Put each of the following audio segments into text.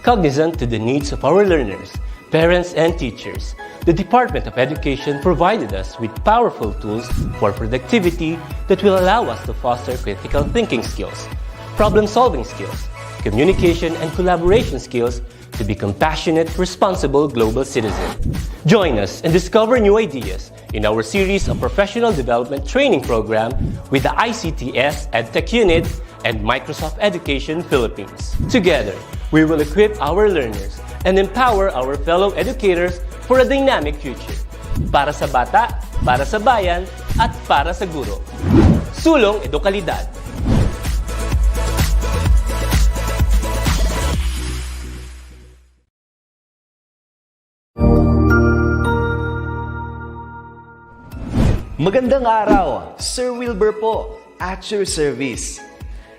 Cognizant to the needs of our learners, parents, and teachers, the Department of Education provided us with powerful tools for productivity that will allow us to foster critical thinking skills, problem-solving skills, communication and collaboration skills to be compassionate, responsible global citizens. Join us and discover new ideas in our series of professional development training program with the ICTS Edtech Unit and Microsoft Education Philippines. Together, we will equip our learners and empower our fellow educators for a dynamic future. Para sa bata, para sa bayan, at para sa guro. Sulong Edukalidad. Magandang araw, Sir Wilbur po, at your service.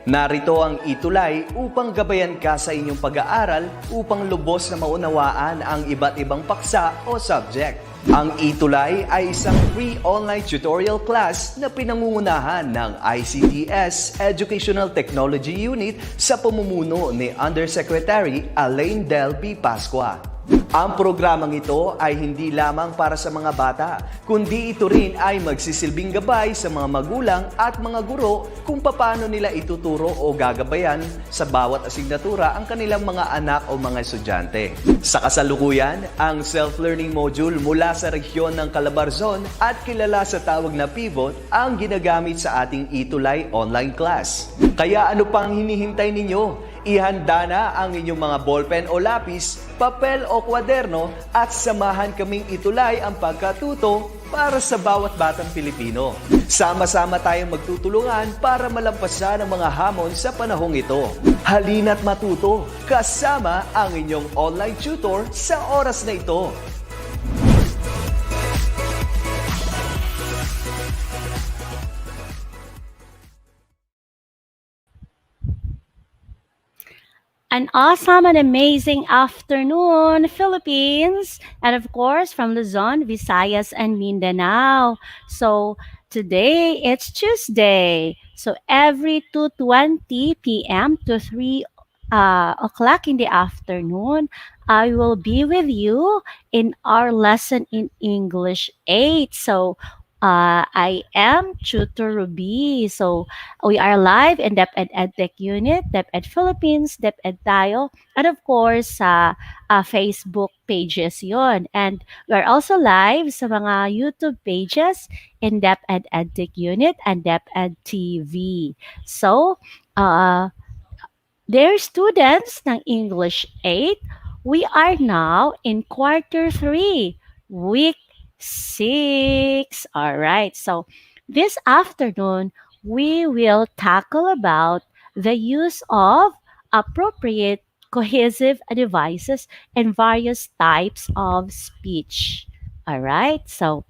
Narito ang ETUlay upang gabayan ka sa inyong pag-aaral upang lubos na maunawaan ang iba't ibang paksa o subject. Ang ETUlay ay isang free online tutorial class na pinangungunahan ng ICTS Educational Technology Unit sa pamumuno ni Undersecretary Elaine Del P. Pascua. Ang programang ito ay hindi lamang para sa mga bata, kundi ito rin ay magsisilbing gabay sa mga magulang at mga guro kung paano nila ituturo o gagabayan sa bawat asignatura ang kanilang mga anak o mga estudyante. Sa kasalukuyan, ang self-learning module mula sa rehiyon ng Calabarzon at kilala sa tawag na pivot ang ginagamit sa ating ETUlay online class. Kaya ano pang hinihintay ninyo? Ihanda na ang inyong mga ballpen o lapis, papel o kwaderno at samahan kaming itulay ang pagkatuto para sa bawat batang Pilipino. Sama-sama tayong magtutulungan para malampasan ang mga hamon sa panahong ito. Halina't matuto kasama ang inyong online tutor sa oras na ito. An awesome and amazing afternoon, Philippines, and of course from Luzon, Visayas, and Mindanao. So today it's Tuesday. So every 2:20 p.m. to 3 o'clock in the afternoon, I will be with you in our lesson in English 8. So I am Tutor Ruby. So we are live in DepEd Edtech Unit, DepEd Philippines, DepEd tayo, and of course sa Facebook pages yon. And we are also live sa mga YouTube pages in DepEd Edtech Unit and DepEd TV. So, dear students ng English 8, we are now in quarter 3, week 6. All right. So this afternoon, we will tackle about the use of appropriate cohesive devices and various types of speech. All right. So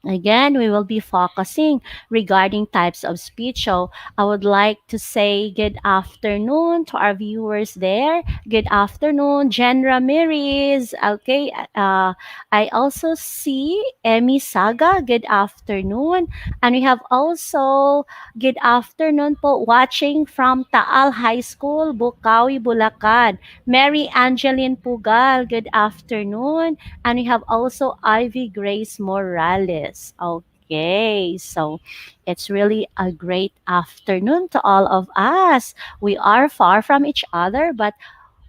again, we will be focusing regarding types of speech. So I would like to say good afternoon to our viewers there. Good afternoon, Jen Ramirez. Okay, I also see Emmy Saga. Good afternoon. And we have also good afternoon po watching from Taal High School, Bukawi, Bulacan. Mary Angeline Pugal. Good afternoon. And we have also Ivy Grace Morales. Okay, so it's really a great afternoon to all of us. We are far from each other, but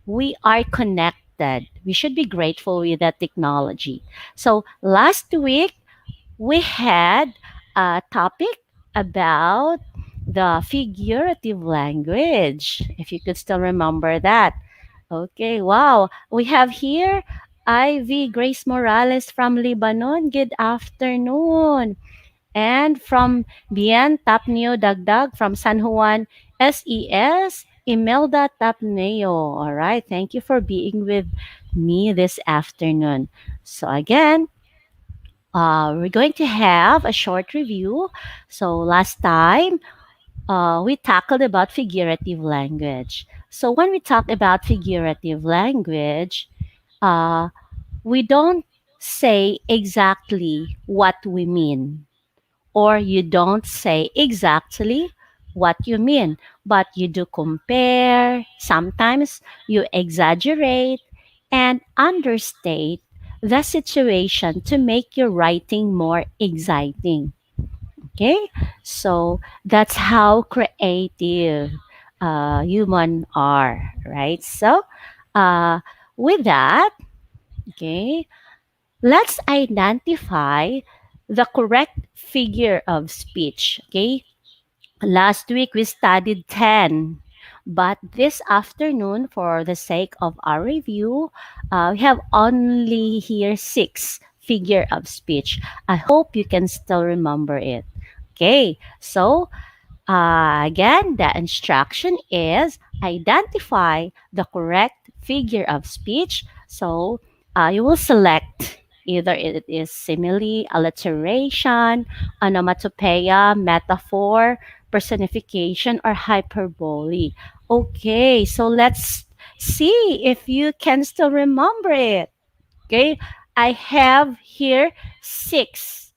we are connected. We should be grateful with that technology. So last week, we had a topic about the figurative language, if you could still remember that. Okay, wow. We have here Ivy Grace Morales from Lebanon. Good afternoon. And from Bien Tapneo Dagdag from San Juan, SES, Imelda Tapneo. All right, thank you for being with me this afternoon. So again, we're going to have a short review. So last time, we tackled about figurative language. So when we talk about figurative language, we don't say exactly what we mean, or you don't say exactly what you mean, but you do compare, sometimes you exaggerate and understate the situation to make your writing more exciting. Okay, so that's how creative human are, right? So, uh, with that, okay, let's identify the correct figure of speech. Okay, last week we studied 10, but this afternoon, for the sake of our review, we have only here 6 figure of speech. I hope you can still remember it. Okay, so again, the instruction is identify the correct figure of speech. So you will select either it is simile, alliteration, onomatopoeia, metaphor, personification, or hyperbole. Okay, so let's see if you can still remember it. Okay, I have here 6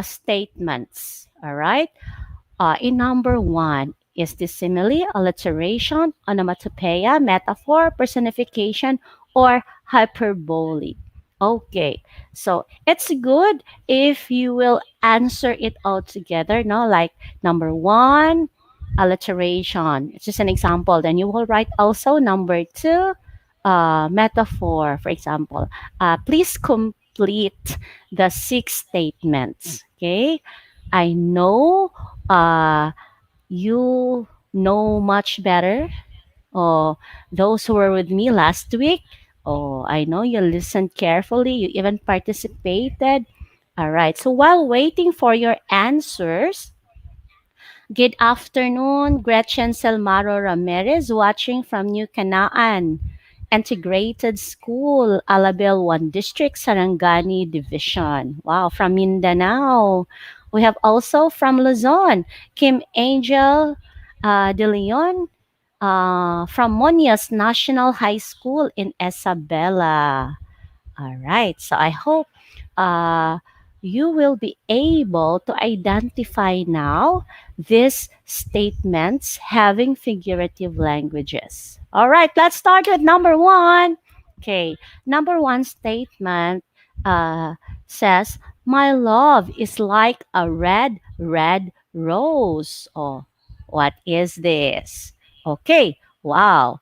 statements. All right. In number 1 is the simile, alliteration, onomatopoeia, metaphor, personification, or hyperbole. Okay, so it's good if you will answer it all together, no? Like number 1, alliteration. It's just an example. Then you will write also number 2, metaphor, for example. Please complete the 6 statements. Okay, I know you know much better. Oh, those who were with me last week, oh, I know you listened carefully. You even participated. All right. So while waiting for your answers, good afternoon, Gretchen Selmaro Ramirez, watching from New Canaan Integrated School, Alabel 1 District, Sarangani Division. Wow, from Mindanao. We have also from Luzon, Kim Angel De Leon, from Monias National High School in Isabela. All right. So I hope uh, you will be able to identify now these statements having figurative languages. All right. Let's start with number 1. Okay. Number 1 statement uh, says, my love is like a red, red rose. Oh, what is this? Okay. Wow.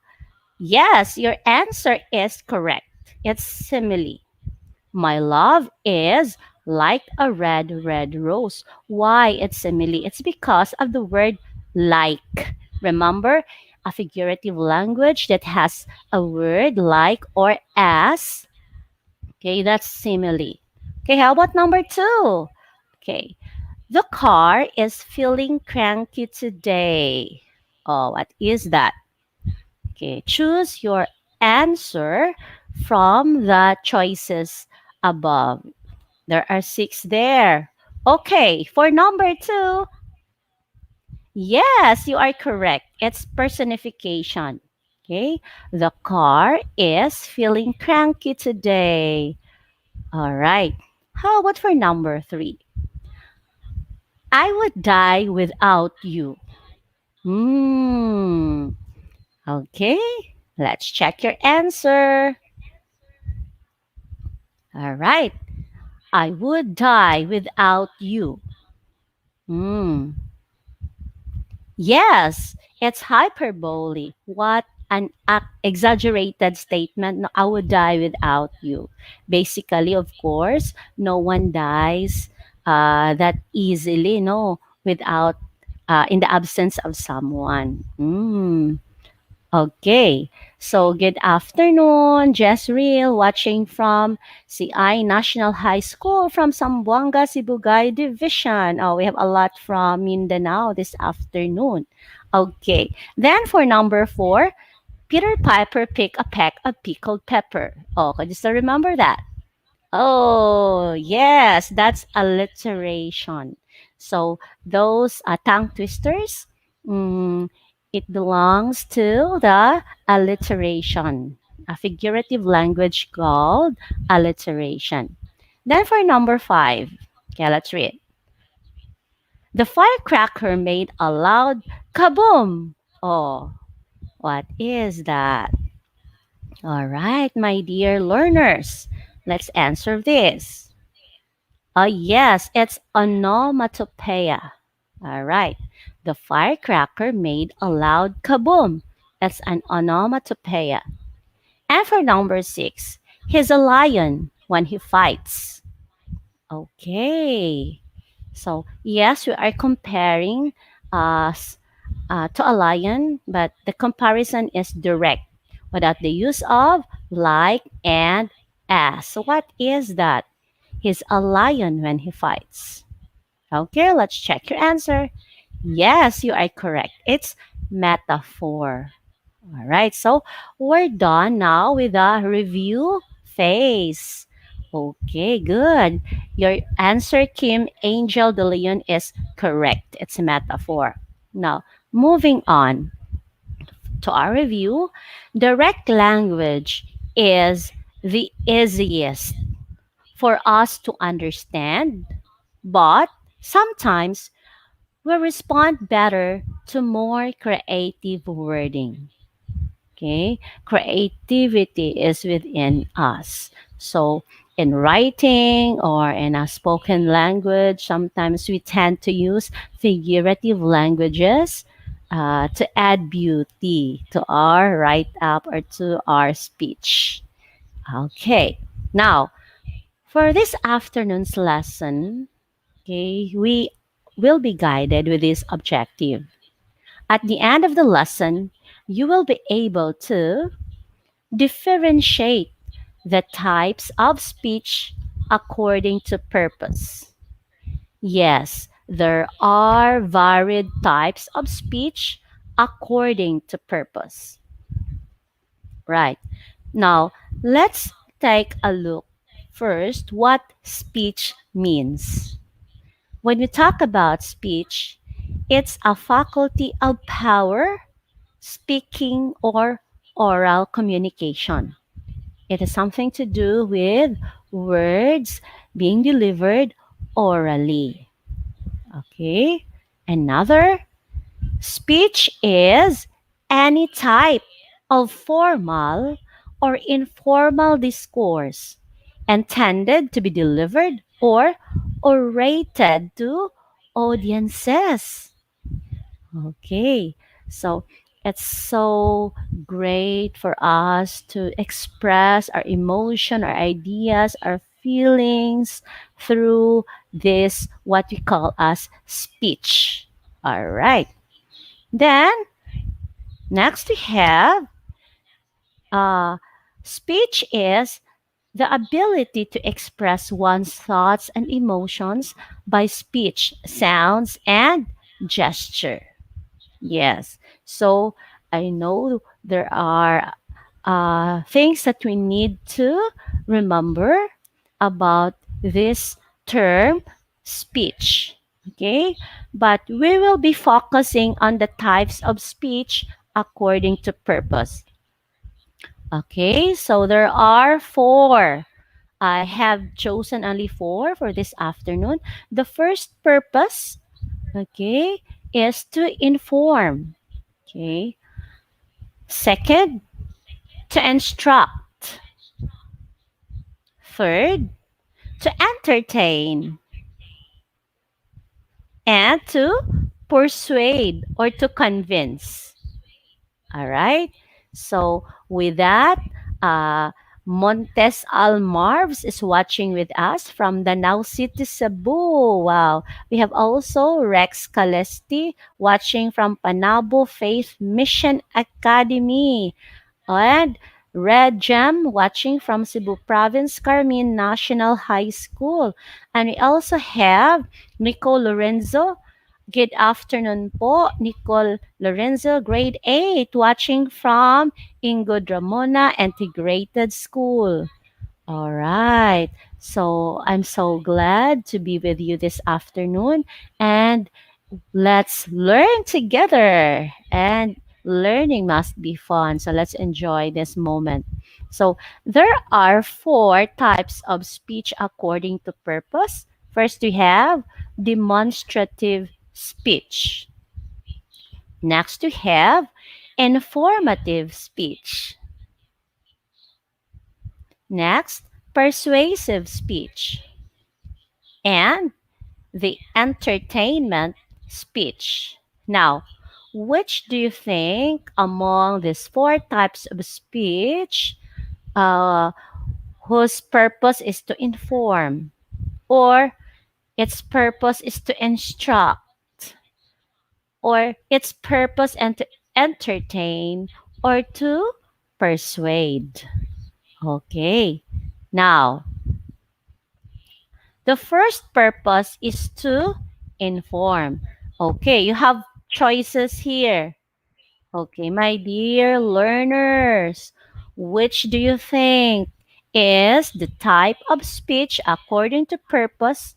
Yes, your answer is correct. It's simile. My love is like a red, red rose. Why it's simile? It's because of the word like. Remember, a figurative language that has a word like or as. Okay, that's simile. Okay, how about number 2? Okay, the car is feeling cranky today. Oh, what is that? Okay, choose your answer from the choices above. There are 6 there. Okay, for number 2, yes, you are correct. It's personification. Okay, the car is feeling cranky today. All right. How about for number 3? I would die without you. Hmm. Okay, let's check your answer. All right. I would die without you. Hmm. Yes, it's hyperbole. What an exaggerated statement. No, I would die without you. Basically, of course, no one dies that easily, no, without, in the absence of someone. Okay. So, good afternoon, Jezreel, watching from CI National High School from Zamboanga, Sibugay Division. Oh, we have a lot from Mindanao this afternoon. Okay. Then for number 4, Peter Piper picked a peck of pickled pepper. Oh, can you still remember that? Oh, yes, that's alliteration. So those tongue twisters, mm, it belongs to the alliteration, a figurative language called alliteration. Then for number 5, okay, let's read. The firecracker made a loud kaboom. Oh, what is that? All right, my dear learners, let's answer this. Yes, it's onomatopoeia. All right. The firecracker made a loud kaboom. That's an onomatopoeia. And for number six, he's a lion when he fights. Okay. So, yes, we are comparing us to a lion, but the comparison is direct without the use of like and as. So, what is that? He's a lion when he fights. Okay, let's check your answer. Yes, you are correct. It's metaphor. All right, so we're done now with the review phase. Okay, good. Your answer, Kim Angel de Leon, is correct. It's a metaphor. Now, moving on to our review, direct language is the easiest for us to understand, but sometimes we respond better to more creative wording. Okay, creativity is within us. So, in writing or in a spoken language, sometimes we tend to use figurative languages to add beauty to our write up or to our speech. Okay, now for this afternoon's lesson, okay, we will be guided with this objective. At the end of the lesson, you will be able to differentiate the types of speech according to purpose. Yes, there are varied types of speech according to purpose. Right. Now, let's take a look first what speech means. When we talk about speech, it's a faculty of power, speaking, or oral communication. It has something to do with words being delivered orally. Okay? Another, speech is any type of formal or informal discourse intended to be delivered or orated to audiences. Okay, so it's so great for us to express our emotion, our ideas, our feelings through this, what we call as speech. All right. Then, next we have uh, speech is the ability to express one's thoughts and emotions by speech, sounds, and gesture. Yes. So I know there are things that we need to remember about this term speech. Okay. But we will be focusing on the types of speech according to purpose. Okay. So there are four. I have chosen only four for this afternoon. The first purpose, okay, is to inform. Okay. Second, to instruct. Third, to entertain. And to persuade or to convince. All right. So with that, uh, Montes Almarves is watching with us from Danau City, Cebu. Wow. We have also Rex Calesti watching from Panabo Faith Mission Academy. And Red Gem watching from Cebu Province Carmen National High School. And we also have Nicole Lorenzo. Good afternoon po, Nicole Lorenzo, grade 8, watching from Ingod Ramona Integrated School. All right. So I'm so glad to be with you this afternoon. And let's learn together. And learning must be fun. So let's enjoy this moment. So there are four types of speech according to purpose. First, we have demonstrative speech. Next, we have informative speech. Next, persuasive speech. And the entertainment speech. Now, which do you think among these four types of speech uh, whose purpose is to inform, or its purpose is to instruct, or its purpose and to entertain, or to persuade? Okay. Now, the first purpose is to inform. Okay, you have choices here. Okay, my dear learners, which do you think is the type of speech according to purpose,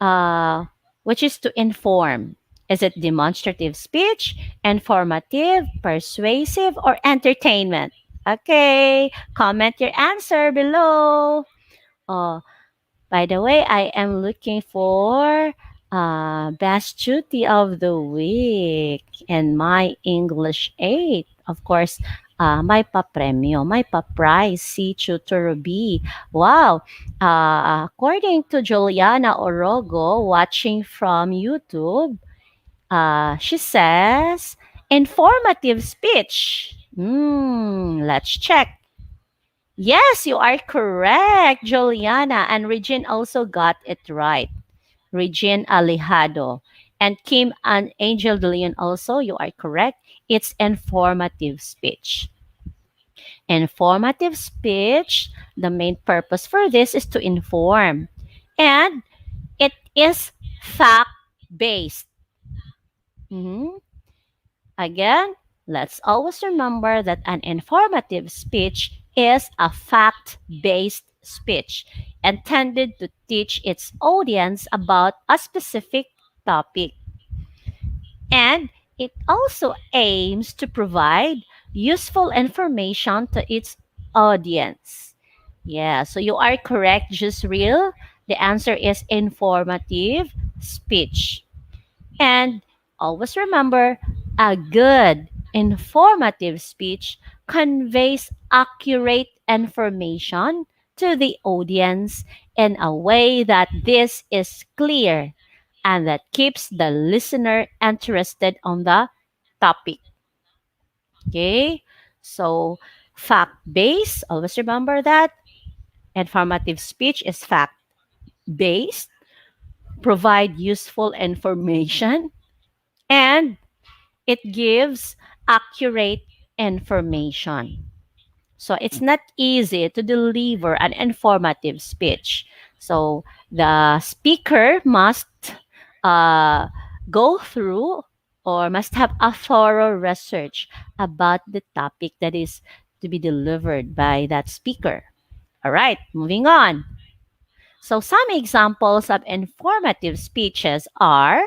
uh, which is to inform? Is it demonstrative speech, informative, persuasive, or entertainment? Okay, comment your answer below. Oh, by the way, I am looking for best duty of the week and my English 8. Of course, may pa-premyo, may pa-prize si Tutor B. Wow! According to Juliana Orogo, watching from YouTube, she says, informative speech. Let's check. Yes, you are correct, Juliana. And Regine also got it right. Regine Alejado. And Kim and Angel De Leon also, you are correct. It's informative speech. Informative speech, the main purpose for this is to inform. And it is fact-based. Mhm. Again, let's always remember that an informative speech is a fact based speech intended to teach its audience about a specific topic. And it also aims to provide useful information to its audience. Yeah, so you are correct, just real. The answer is informative speech. And always remember, a good, informative speech conveys accurate information to the audience in a way that this is clear and that keeps the listener interested on the topic. Okay? So, fact based, always remember that. Informative speech is fact based, provide useful information, and it gives accurate information. So it's not easy to deliver an informative speech. So the speaker must uh, go through or must have a thorough research about the topic that is to be delivered by that speaker. All right, moving on. So some examples of informative speeches are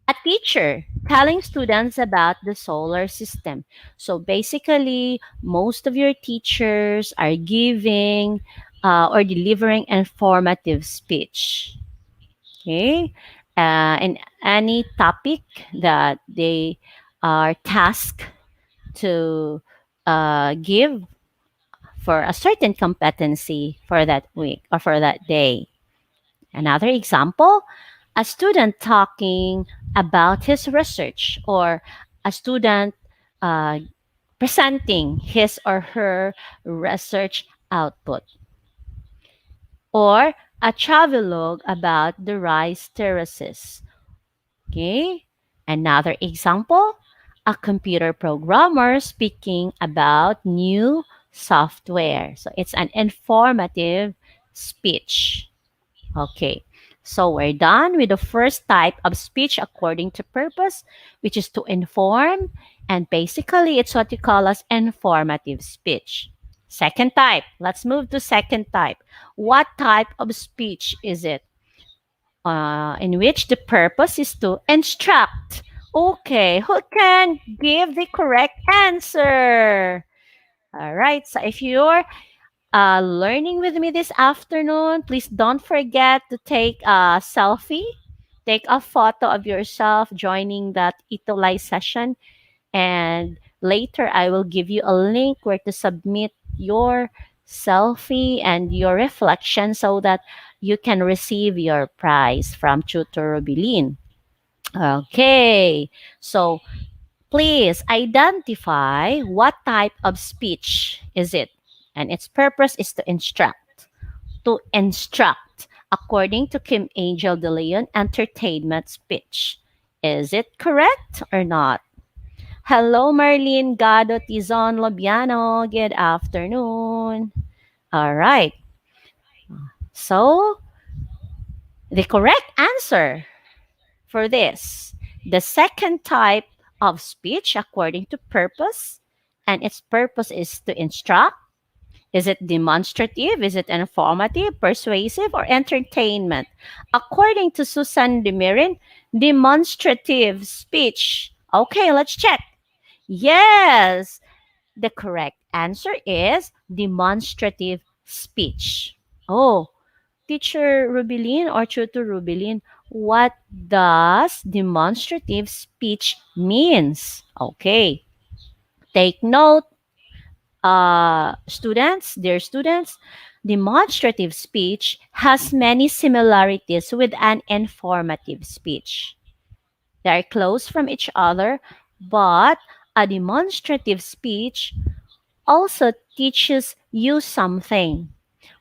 a teacher telling students about the solar system. So basically, most of your teachers are giving or delivering informative speech. Okay, in any topic that they are tasked to give for a certain competency for that week or for that day. Another example, a student talking about his research, or a student uh, presenting his or her research output, or a travelogue about the rice terraces. Okay. Another example, a computer programmer speaking about new software. So it's an informative speech. Okay, so we're done with the first type of speech according to purpose, which is to inform. And basically, it's what we call as informative speech. Second type, let's move to second type. What type of speech is it? In which the purpose is to instruct. Okay, who can give the correct answer? All right, so if you're learning with me this afternoon, please don't forget to take a selfie take a photo of yourself joining that ETUlay session, and later I will give you a link where to submit your selfie and your reflection so that you can receive your prize from Tutor Rubilin. Okay, so please identify what type of speech is it, and its purpose is to instruct. To instruct, according to Kim Angel De Leon, entertainment speech. Is it correct or not? Hello, Marlene Gado Tizon Lobiano. Good afternoon. All right. So, the correct answer for this, the second type of speech according to purpose, and its purpose is to instruct. Is it demonstrative? Is it informative, persuasive, or entertainment? According to Susan Demirin, demonstrative speech. Okay, let's check. Yes, the correct answer is demonstrative speech. Oh, Teacher Rubilin or Tutor Rubilin, what does demonstrative speech means? Okay, take note, dear students, demonstrative speech has many similarities with an informative speech. They are close from each other, but a demonstrative speech also teaches you something.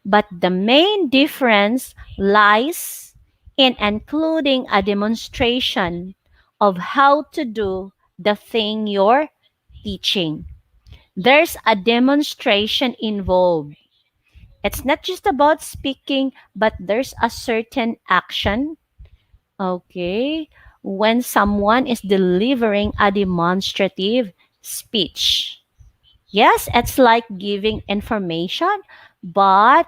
But the main difference lies in including a demonstration of how to do the thing you're teaching. There's a demonstration involved. It's not just about speaking, but there's a certain action. Okay. When someone is delivering a demonstrative speech. Yes, it's like giving information, but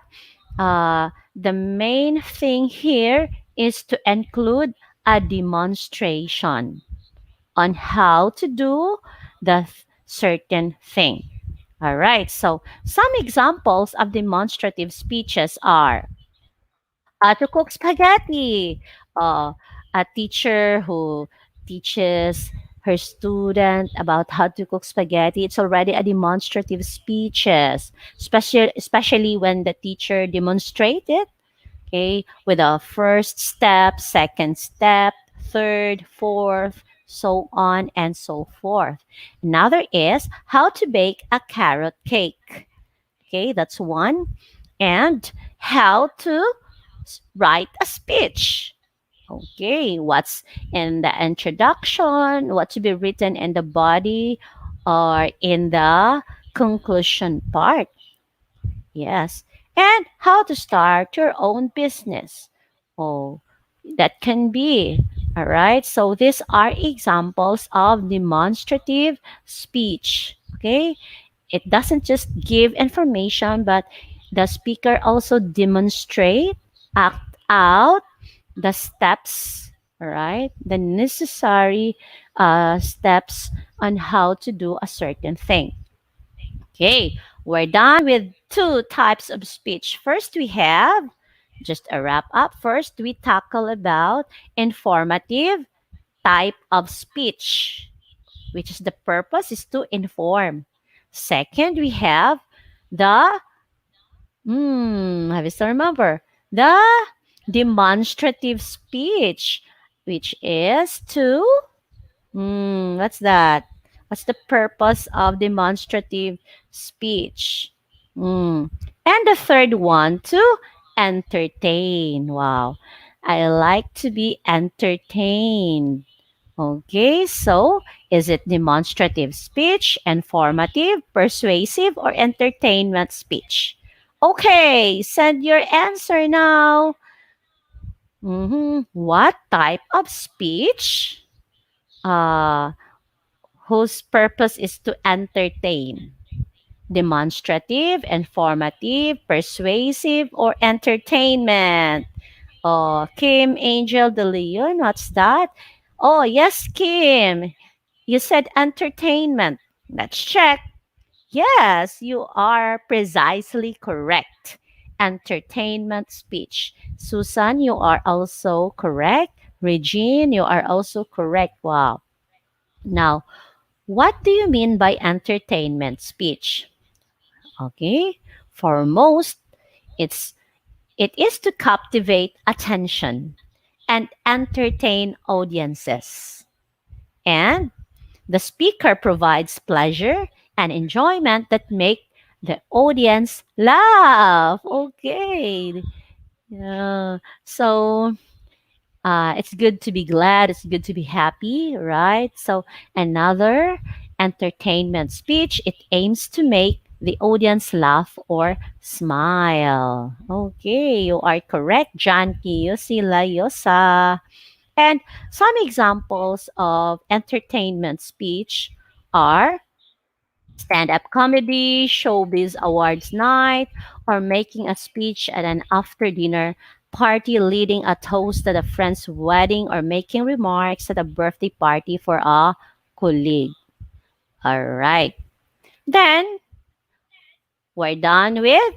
the main thing here is to include a demonstration on how to do the certain thing. All right, so some examples of demonstrative speeches are how to cook spaghetti, uh, a teacher who teaches her student about how to cook spaghetti. It's already a demonstrative speeches, especially when the teacher demonstrated, okay, with a first step, second step, third, fourth, so on and so forth. Another is how to bake a carrot cake. Okay, that's one. And how to write a speech. Okay, what's in the introduction, what to be written in the body or in the conclusion part. Yes. And how to start your own business. Oh, that can be. All right. So these are examples of demonstrative speech. Okay. It doesn't just give information, but the speaker also demonstrate, act out the steps, all right, the necessary steps on how to do a certain thing. Okay, we're done with two types of speech. First, we have just a wrap up. First, we tackle about informative type of speech, which is the purpose is to inform. Second, we have the have you still remember the demonstrative speech, which is to what's that? What's the purpose of demonstrative speech? And the third one, to entertain. Wow. I like to be entertained. Okay, so is it demonstrative speech, informative, persuasive, or entertainment speech? Okay, send your answer now. What type of speech uh, whose purpose is to entertain? Demonstrative, informative, persuasive, or entertainment? Oh, Kim Angel De Leon, what's that? Oh, yes, Kim. You said entertainment. Let's check. Yes, you are precisely correct. Entertainment speech. Susan, you are also correct. Regine, you are also correct. Wow. Now, what do you mean by entertainment speech? Okay. For most, it's it is to captivate attention and entertain audiences. And the speaker provides pleasure and enjoyment that make the audience laugh. Okay. Yeah. So it's good to be glad. It's good to be happy, right? So another entertainment speech, it aims to make the audience laugh or smile. Okay, you are correct, Janki, Yosila, Yosa. And some examples of entertainment speech are stand-up comedy, showbiz awards night, or making a speech at an after-dinner party, leading a toast at a friend's wedding, or making remarks at a birthday party for a colleague. All right. Then we're done with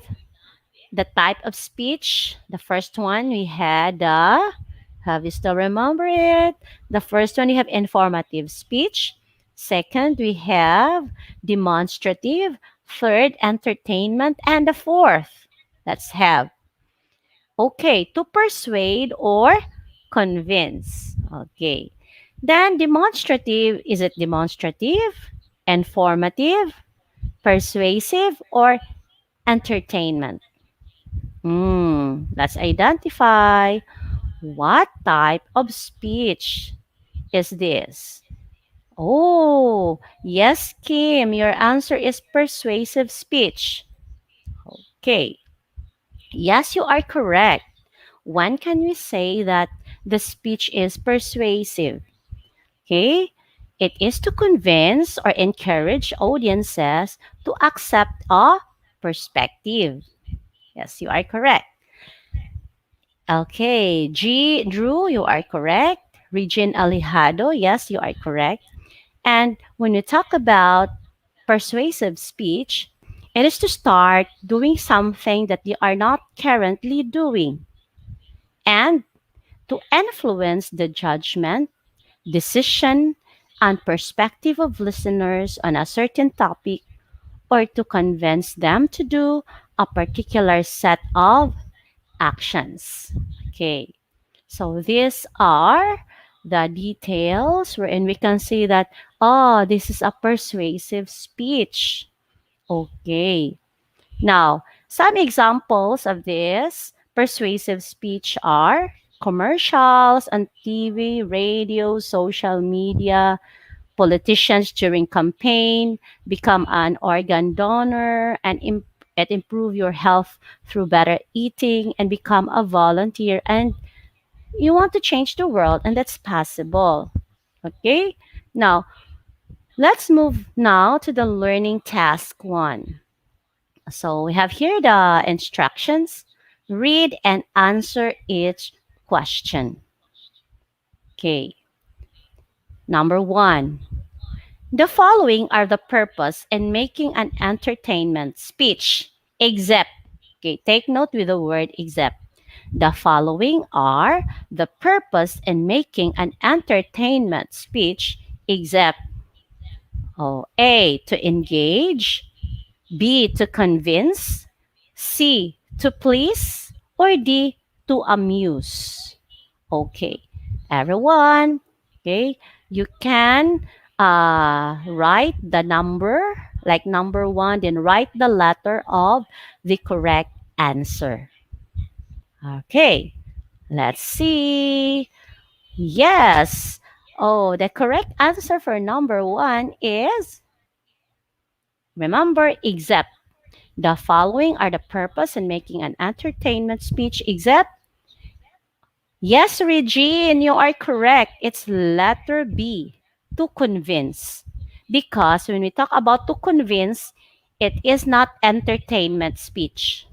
the type of speech. The first one we had have you still remember it? The first one we have informative speech. Second, we have demonstrative. Third, entertainment. And the fourth, let's have, okay, to persuade or convince. Okay. Then demonstrative, is it demonstrative, informative, persuasive, or entertainment? Let's identify what type of speech is this. Oh, yes, Kim, your answer is persuasive speech. Okay. Yes, you are correct. When can we say that the speech is persuasive? Okay. It is to convince or encourage audiences to accept a perspective. Yes, you are correct. Okay, Drew, you are correct. Regine Alejado, yes, you are correct. And when we talk about persuasive speech, it is to start doing something that you are not currently doing and to influence the judgment, decision, and perspective of listeners on a certain topic or to convince them to do a particular set of actions. Okay. So these are the details wherein we can see that, oh, this is a persuasive speech. Okay. Now, some examples of this persuasive speech are commercials on TV, radio, social media, politicians during campaign, become an organ donor, and improve your health through better eating, and become a volunteer, and you want to change the world, and that's possible. Okay? Now, let's move now to the learning task one. So we have here the instructions. Read and answer each question. Okay. Number one. The following are the purpose in making an entertainment speech, except, okay, take note with the word except. The following are the purpose in making an entertainment speech, except, oh, A, to engage, B, to convince, C, to please, or D, to amuse. Okay, everyone, okay, you can write the number, like number one, then write the letter of the correct answer. Okay, let's see. Yes. Oh, the correct answer for number one is, remember, except. The following are the purpose in making an entertainment speech, except. Yes, Regine, you are correct. It's letter B, to convince. Because when we talk about to convince, it is not entertainment speech.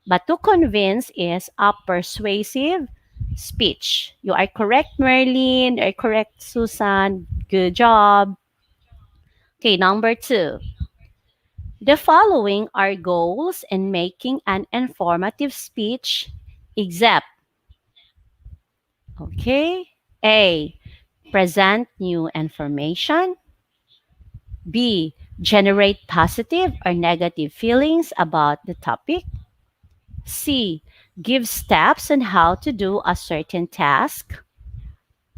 But to convince is a persuasive speech. You are correct, Merlin. You are correct, Susan. Good job. Okay, number two. The following are goals in making an informative speech, except. Okay. A. Present new information. B. Generate positive or negative feelings about the topic. C. Give steps on how to do a certain task.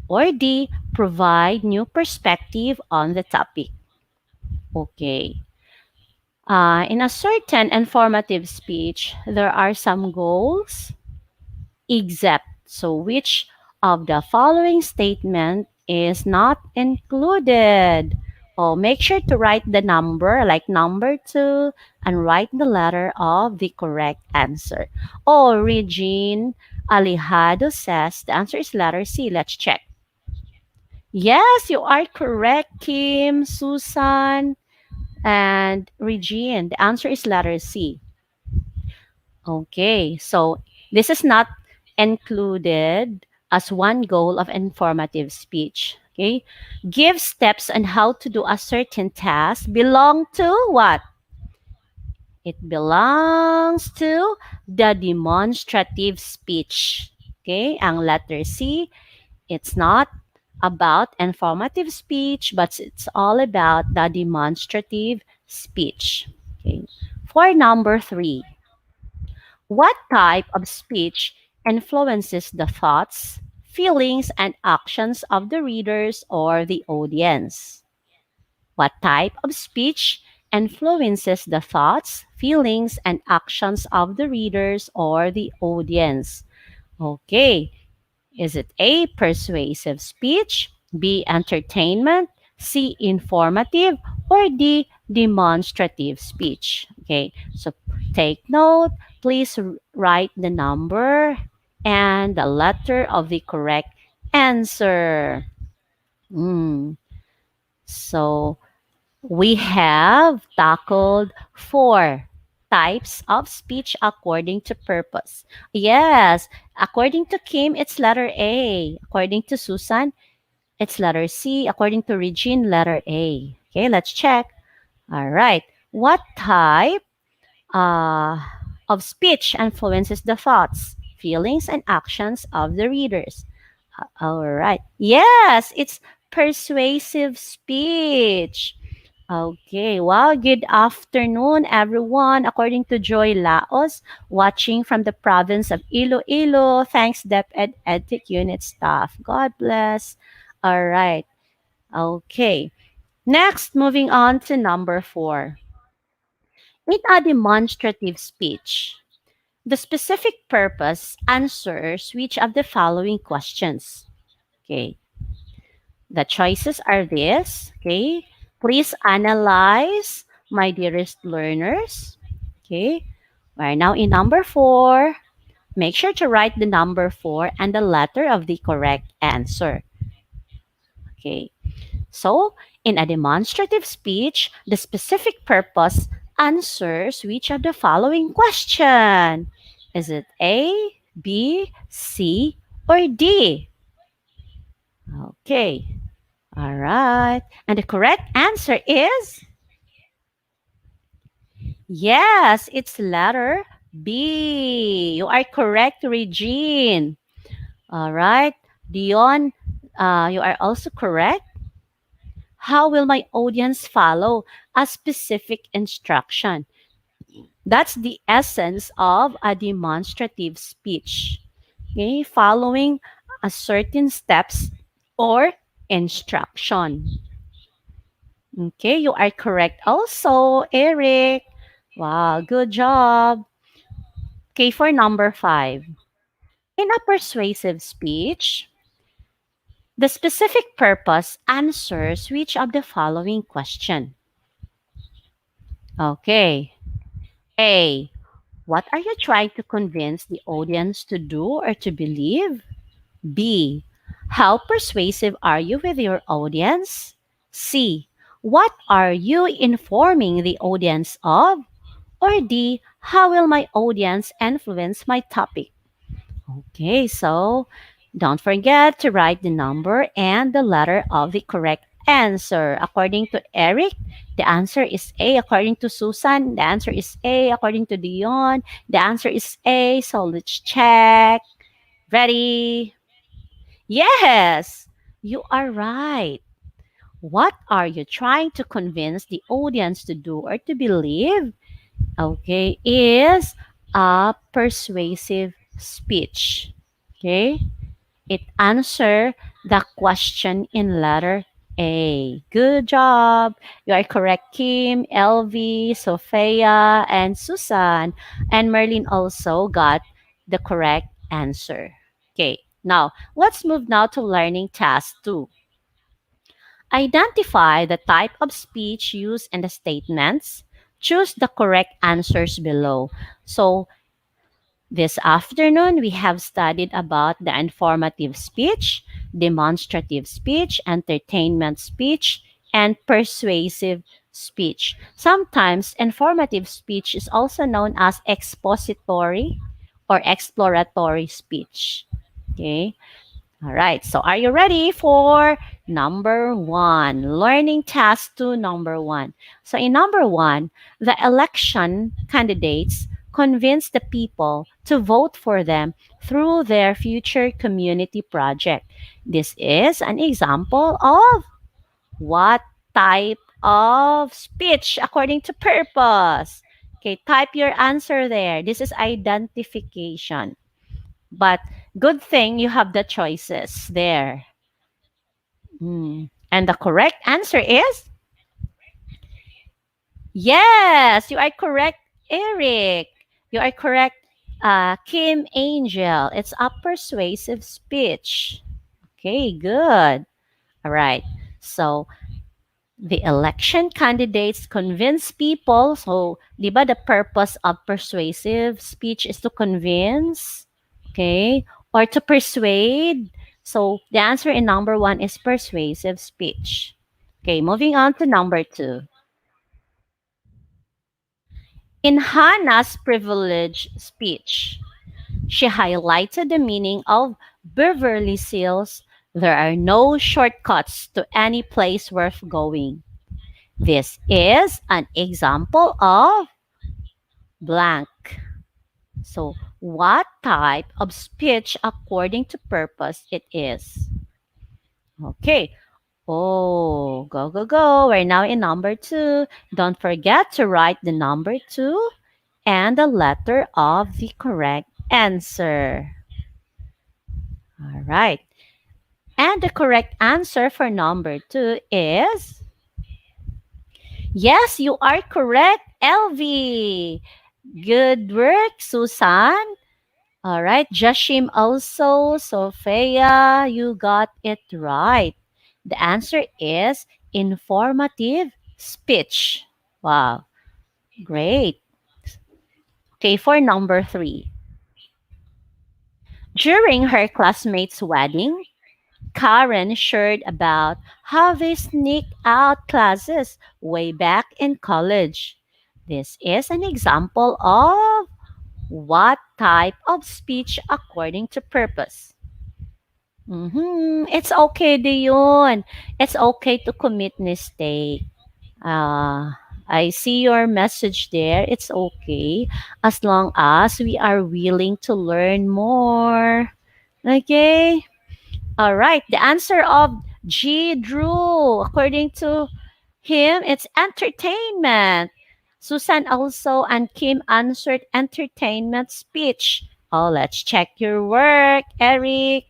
Or D. Provide new perspective on the topic. Okay. In a certain informative speech, there are some goals, except so which of the following statement is not included? Oh, make sure to write the number, like number 2, and write the letter of the correct answer. Oh, Regine Alejado says the answer is letter C. Let's check. Yes, you are correct, Kim, Susan, and Regine. The answer is letter C. Okay, so this is not included as one goal of informative speech. Okay, give steps on how to do a certain task belong to what? It belongs to the demonstrative speech. Okay, ang letter C, it's not about informative speech, but it's all about the demonstrative speech. Okay, for number 3, what type of speech influences the thoughts, feelings, and actions of the readers or the audience? What type of speech influences the thoughts, feelings, and actions of the readers or the audience? Okay, is it A, persuasive speech, B, entertainment, C, informative, or D, demonstrative speech? Okay, so take note. Please write the number and the letter of the correct answer. Mm. So we have tackled 4 types of speech according to purpose. Yes, according to Kim, it's letter A. According to Susan, it's letter C. According to Regine, letter A. Okay, let's check. All right. What type uh, of speech influences the thoughts, feelings, and actions of the readers? All right. Yes, it's persuasive speech. Okay. Wow. Good afternoon, everyone. According to Joy Laos, watching from the province of Iloilo. Thanks, DepEd Edtech Unit staff. God bless. All right. Okay. Next, moving on to number 4. In a demonstrative speech, the specific purpose answers which of the following questions? Okay. The choices are this. Okay. Please analyze, my dearest learners. Okay. We're now in number 4. Make sure to write the number 4 and the letter of the correct answer. Okay. So, in a demonstrative speech, the specific purpose answers which of the following question? Is it A, B, C, or D? Okay. All right. And the correct answer is yes, it's letter B. You are correct, Regine. All right. Dion, you are also correct. How will my audience follow a specific instruction? That's the essence of a demonstrative speech. Okay, following a certain steps or instruction. Okay, you are correct also, Eric. Wow, good job. Okay, for number 5. In a persuasive speech, the specific purpose answers which of the following question? Okay. A. What are you trying to convince the audience to do or to believe? B. How persuasive are you with your audience? C. What are you informing the audience of? Or D. How will my audience influence my topic? Okay, so don't forget to write the number and the letter of the correct answer. According to Eric, the answer is A. According to Susan, the answer is A. According to Dion, the answer is A. So let's check. Ready? Yes, you are right. What are you trying to convince the audience to do or to believe? Okay, is a persuasive speech. Okay, it answer the question in letter A. Good job. You are correct, Kim, LV, Sophia, and Susan. And Merlin also got the correct answer. Okay, now let's move now to learning task 2. Identify the type of speech used in the statements. Choose the correct answers below. So this afternoon, we have studied about the informative speech, demonstrative speech, entertainment speech, and persuasive speech. Sometimes, informative speech is also known as expository or exploratory speech. Okay. All right. So, are you ready for number 1? Learning task 2, number 1. So, in number 1, the election candidates convince the people to vote for them through their future community project. This is an example of what type of speech according to purpose. Okay, type your answer there. This is identification. But good thing you have the choices there. And the correct answer is yes, you are correct, Eric. You are correct, Kim Angel. It's a persuasive speech. Okay, good. All right. So the election candidates convince people. So, di ba the purpose of persuasive speech is to convince, okay, or to persuade. So, the answer in number 1 is persuasive speech. Okay, moving on to number 2. In Hannah's privilege speech, she highlighted the meaning of Beverly Hills. There are no shortcuts to any place worth going. This is an example of blank. So, what type of speech according to purpose it is? Okay. Oh, go, go, go. We're now in number 2. Don't forget to write the number 2 and the letter of the correct answer. All right. And the correct answer for number 2 is yes, you are correct, LV. Good work, Susan. All right, Jashim also, Sophia, you got it right. The answer is informative speech. Wow, great. Okay, for number 3. During her classmate's wedding, Karen shared about how they sneak out classes way back in college. This is an example of what type of speech according to purpose. It's okay, Dion. It's okay to commit mistake. Uh, I see your message there. It's okay as long as we are willing to learn more. Okay? All right. The answer of G. Drew, according to him, it's entertainment. Susan also and Kim answered entertainment speech. Oh, let's check your work, Eric.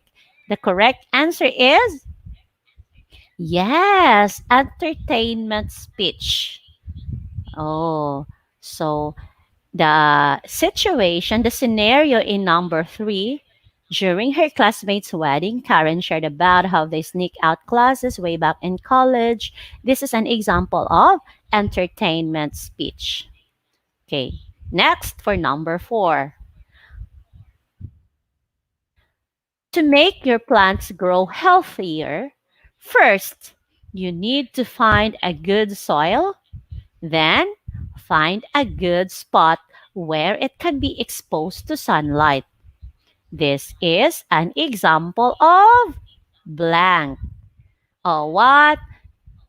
The correct answer is yes, entertainment speech. Oh, so the scenario in number 3, during her classmate's wedding, Karen shared about how they sneak out classes way back in college. This is an example of entertainment speech. Okay, next for number 4. To make your plants grow healthier, first, you need to find a good soil, then find a good spot where it can be exposed to sunlight. This is an example of blank. Oh, what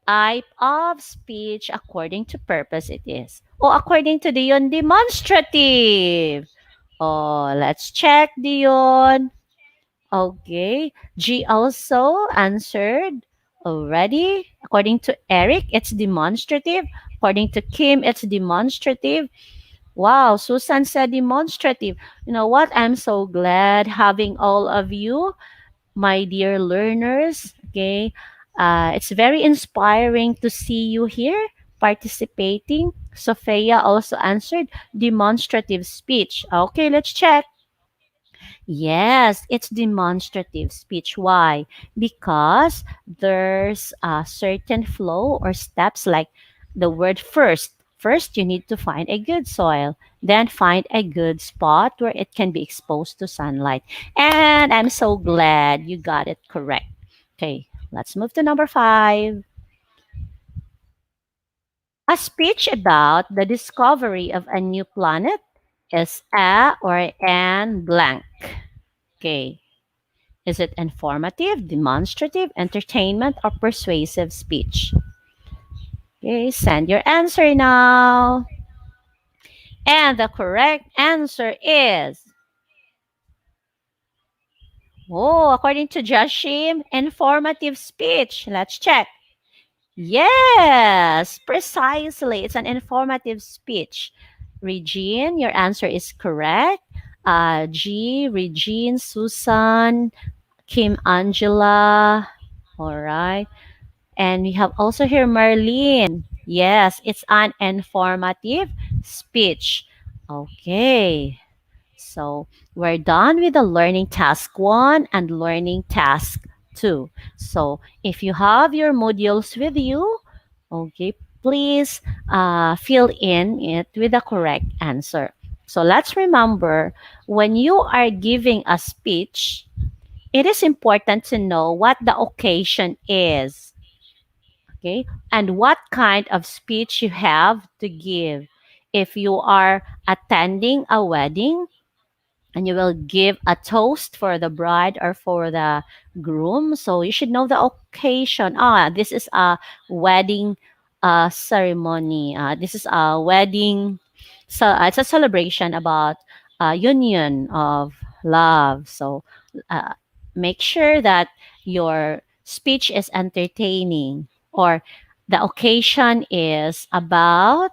type of speech according to purpose it is? Oh, according to Dion, demonstrative. Oh, let's check, Dion. Okay. G also answered already. According to Eric, it's demonstrative. According to Kim, it's demonstrative. Wow, Susan said demonstrative. You know what? I'm so glad having all of you, my dear learners. Okay. It's very inspiring to see you here participating. Sophia also answered demonstrative speech. Okay, let's check. Yes, it's demonstrative speech. Why? Because there's a certain flow or steps like the word first. First, you need to find a good soil, then find a good spot where it can be exposed to sunlight. And I'm so glad you got it correct. Okay, let's move to number 5. A speech about the discovery of a new planet is a or an blank. Okay. Is it informative, demonstrative, entertainment, or persuasive speech? Okay, send your answer now. And the correct answer is, oh, according to Jashim, informative speech. Let's check. Yes, precisely. It's an informative speech. Regine, your answer is correct. Regine, Susan, Kim, Angela. All right. And we have also here Marlene. Yes, it's an informative speech. Okay. So we're done with the learning task 1 and learning task 2. So if you have your modules with you, okay, please fill in it with the correct answer. So let's remember, when you are giving a speech, it is important to know what the occasion is, okay, and what kind of speech you have to give. If you are attending a wedding and you will give a toast for the bride or for the groom, so you should know the occasion. This is a wedding ceremony. This is a wedding, so it's a celebration about union of love. So uh, make sure that your speech is entertaining, or the occasion is about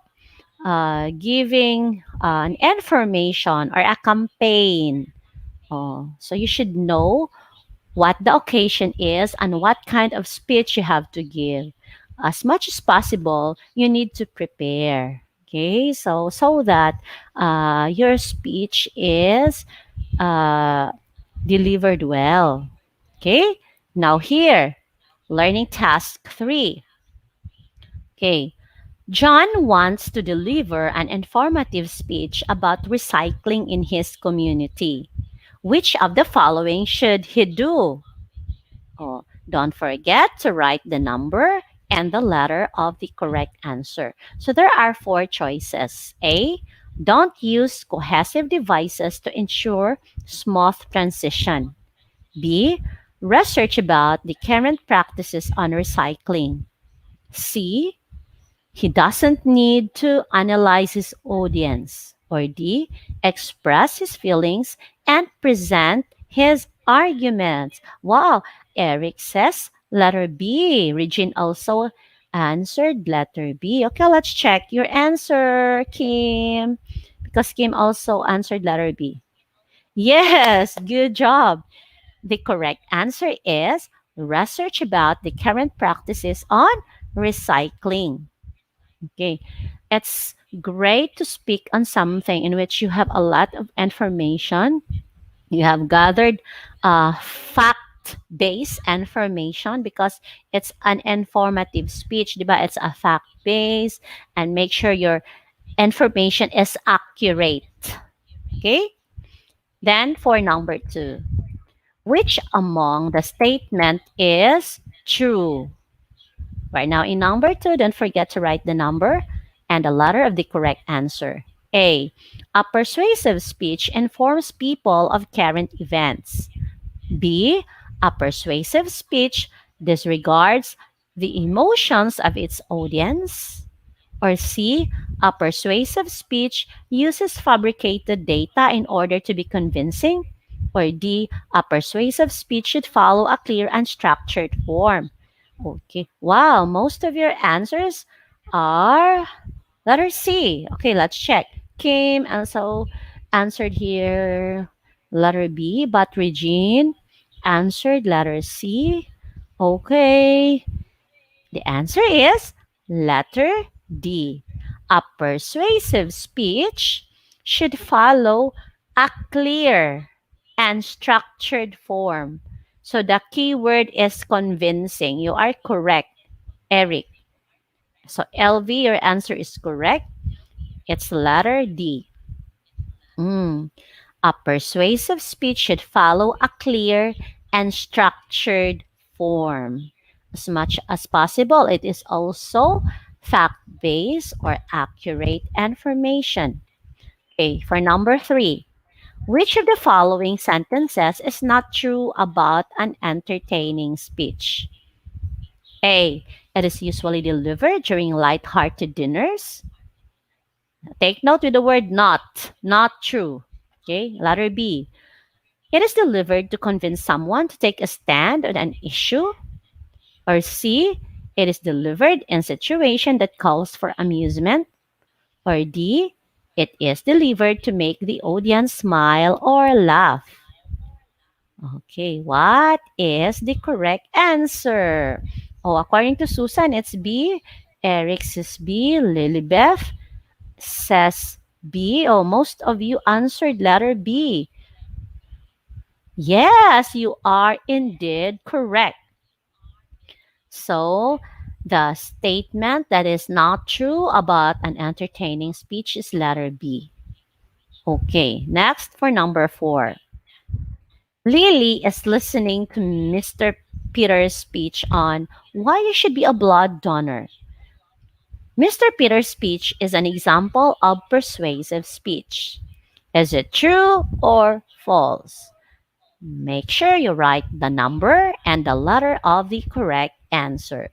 giving an information or a campaign. So you should know what the occasion is and what kind of speech you have to give. As much as possible, you need to prepare. Okay, so that your speech is uh, delivered well. Okay, now here, learning task 3. Okay, John wants to deliver an informative speech about recycling in his community. Which of the following should he do? Don't forget to write the number and the letter of the correct answer. So there are 4 choices. A, don't use cohesive devices to ensure smooth transition. B, research about the current practices on recycling. C, he doesn't need to analyze his audience. Or D, express his feelings and present his arguments. Wow, Eric says letter B. Regine also answered letter B. Okay, let's check your answer, Kim. Because Kim also answered letter B. Yes, good job. The correct answer is research about the current practices on recycling. Okay. It's great to speak on something in which you have a lot of information. You have gathered fact based information because it's an informative speech, diba? It's a fact based, and make sure your information is accurate. Okay? Then for number 2, which among the statement is true? Right now, in number 2, don't forget to write the number and the letter of the correct answer. A persuasive speech informs people of current events. B, a persuasive speech disregards the emotions of its audience. Or C, a persuasive speech uses fabricated data in order to be convincing. Or D, a persuasive speech should follow a clear and structured form. Okay. Wow, most of your answers are letter C. Okay, let's check. Kim also answered here letter B, but Regine answered letter C. Okay. The answer is letter D. A persuasive speech should follow a clear and structured form. So the key word is convincing. You are correct, Eric. So LV, your answer is correct. It's letter D. Mm. A persuasive speech should follow a clear and structured form. As much as possible, it is also fact based or accurate information. Okay, for number three, which of the following sentences is not true about an entertaining speech? A. It is usually delivered during light-hearted dinners. Take note with the word not true. Okay, letter B. It is delivered to convince someone to take a stand on an issue. Or C. It is delivered in a situation that calls for amusement. Or D. It is delivered to make the audience smile or laugh. Okay, what is the correct answer? Oh, according to Susan, it's B. Eric says B. Lilybeth says B. Oh, most of you answered letter B. Yes, you are indeed correct. So, the statement that is not true about an entertaining speech is letter B. Okay, next for number four. Lily is listening to Mr. Peter's speech on why you should be a blood donor. Mr. Peter's speech is an example of persuasive speech. Is it true or false? Make sure you write the number and the letter of the correct answer.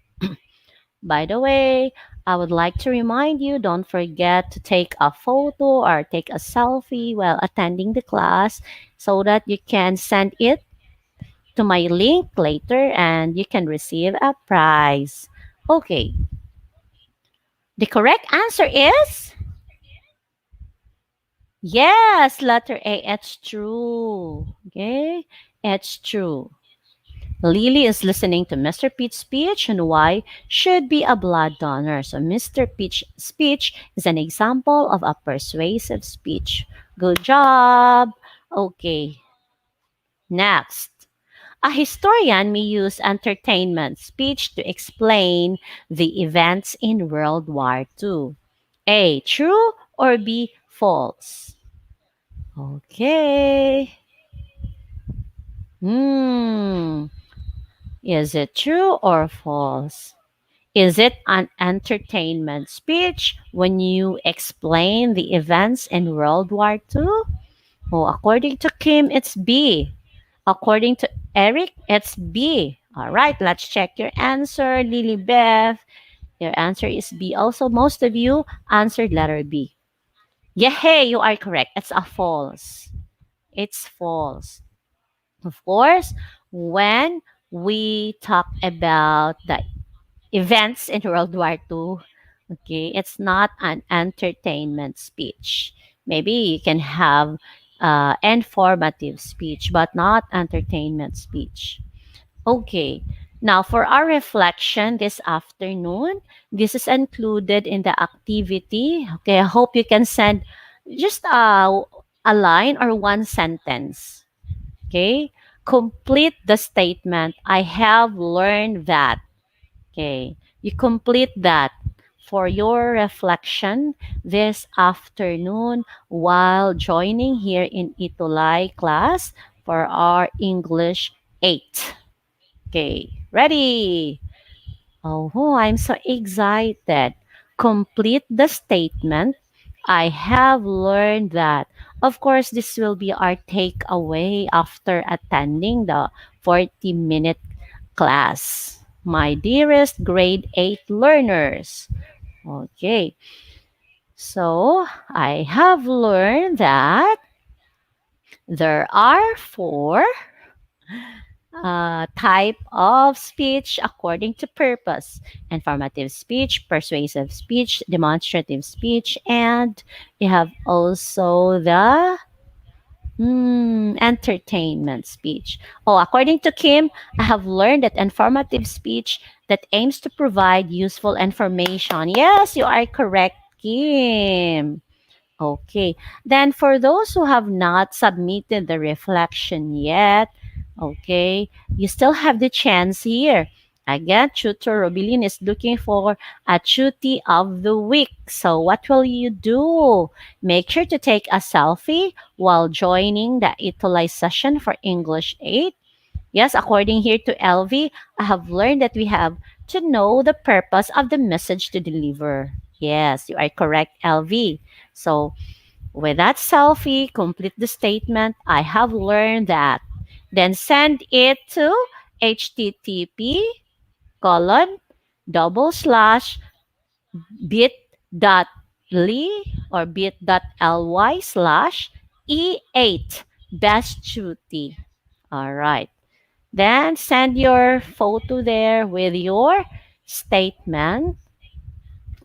By the way, I would like to remind you, don't forget to take a photo or take a selfie while attending the class so that you can send it to my link later and you can receive a prize. Okay, the correct answer is yes, letter A. It's true. Okay, it's true. Lily is listening to Mr. Pete's speech on why should be a blood donor. So Mr. Pete's speech is an example of a persuasive speech. Good job. Okay, next. A historian may use entertainment speech to explain the events in World War II. A. True or B. False? Okay. Hmm. Is it true or false? Is it an entertainment speech when you explain the events in World War II? Oh, according to Kim, it's B. According to Eric, it's B. All right, let's check your answer, Lily Beth. Your answer is B. Also, most of you answered letter B. Yeah, hey, you are correct. It's a false. It's false. Of course, when we talk about the events in World War II, okay, it's not an entertainment speech. Maybe you can have informative speech, but not entertainment speech. Okay, now for our reflection this afternoon, this is included in the activity. Okay, I hope you can send just a line or one sentence. Okay, complete the statement. I have learned that. Okay, you complete that for your reflection this afternoon while joining here in ETUlay class for our English 8. Okay, ready? Oh, I'm so excited. Complete the statement. I have learned that. Of course, this will be our takeaway after attending the 40-minute class. My dearest grade 8 learners. Okay, so I have learned that There are four type of speech according to purpose: informative speech, persuasive speech, demonstrative speech, and we have also the entertainment speech. Oh, according to Kim, I have learned that informative speech that aims to provide useful information. Yes, you are correct, Kim. Okay. Then for those who have not submitted the reflection yet, okay, you still have the chance here. Again, Tutor Robilin is looking for a tuty of the week. So what will you do? Make sure to take a selfie while joining the ETUlay session for English 8. Yes, according here to LV, I have learned that we have to know the purpose of the message to deliver. Yes, you are correct, LV. So with that selfie, complete the statement. I have learned that. Then send it to http colon double slash bit.ly or bit.ly slash E8 best duty. All right. Then send your photo there with your statement.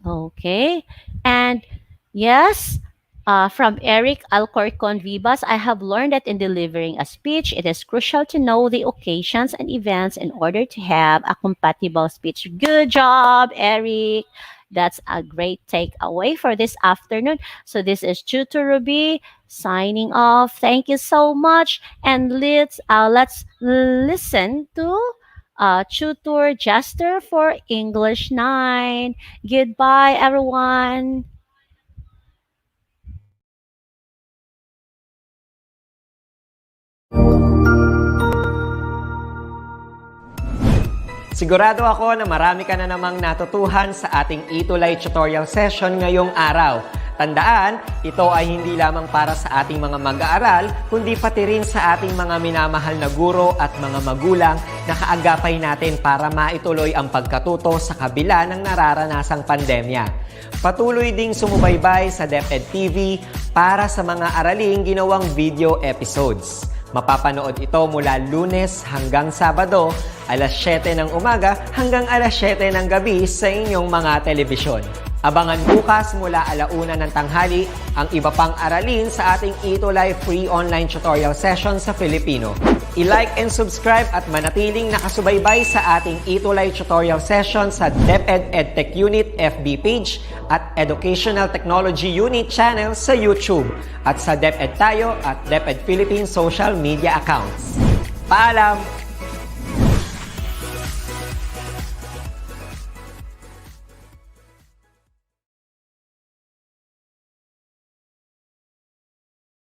Okay. And yes, from Eric Alcorcon Vivas, I have learned that in delivering a speech, it is crucial to know the occasions and events in order to have a compatible speech. Good job, Eric. That's a great takeaway for this afternoon. So this is Tutor Ruby signing off. Thank you so much. And let's listen to Tutor Jester for English 9. Goodbye, everyone. Sigurado ako na marami ka na namang natutuhan sa ating ETUlay tutorial session ngayong araw. Tandaan, ito ay hindi lamang para sa ating mga mag-aaral, kundi pati rin sa ating mga minamahal na guro at mga magulang na kaagapay natin para maituloy ang pagkatuto sa kabila ng nararanasang pandemya. Patuloy ding sumubaybay sa DepEd TV para sa mga araling ginawang video episodes. Mapapanood ito mula Lunes hanggang Sabado, alas 7 ng umaga hanggang alas 7 ng gabi sa inyong mga telebisyon. Abangan bukas mula 1:00 ng tanghali ang iba pang aralin sa ating ETUlay free online tutorial session sa Filipino. I-like and subscribe at manatiling nakasubaybay sa ating ETUlay tutorial session sa DepEd Edtech Unit FB page at Educational Technology Unit channel sa YouTube at sa DepEd Tayo at DepEd Philippines social media accounts. Paalam!